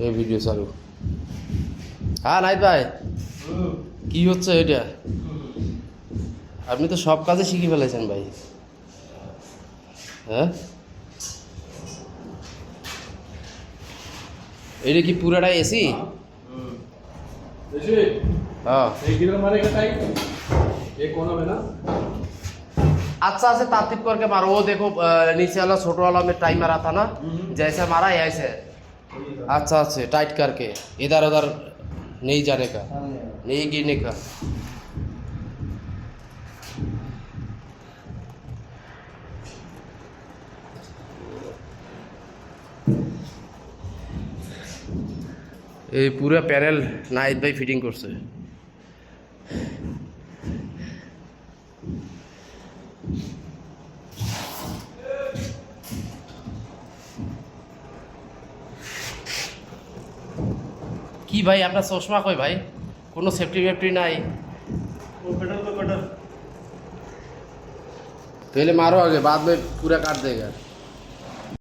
এই ভিডিও চালু। হ্যাঁ নাইত ভাই, কি হচ্ছে এটা? আপনি তো সব কাজে শিখে ফেলেছেন ভাই। হ্যাঁ, এটা কি পুরাটা এসি? हाँ अच्छा से तात्तिब करके मारो। वो देखो नीचे वाला छोटा वाला में टाइमर आता ना, जैसे मारा ऐसे अच्छा से टाइट करके इधर उधर नहीं जाने का, नहीं गिरने का। এই পুরো প্যানেল নাহিদ ভাই ফিটিং করছে। কি ভাই আপনার চশমা কই ভাই? কোনো সেফটি वेफ्टी নাই? पहले मारो आगे, बाद में पूरा काट देगा।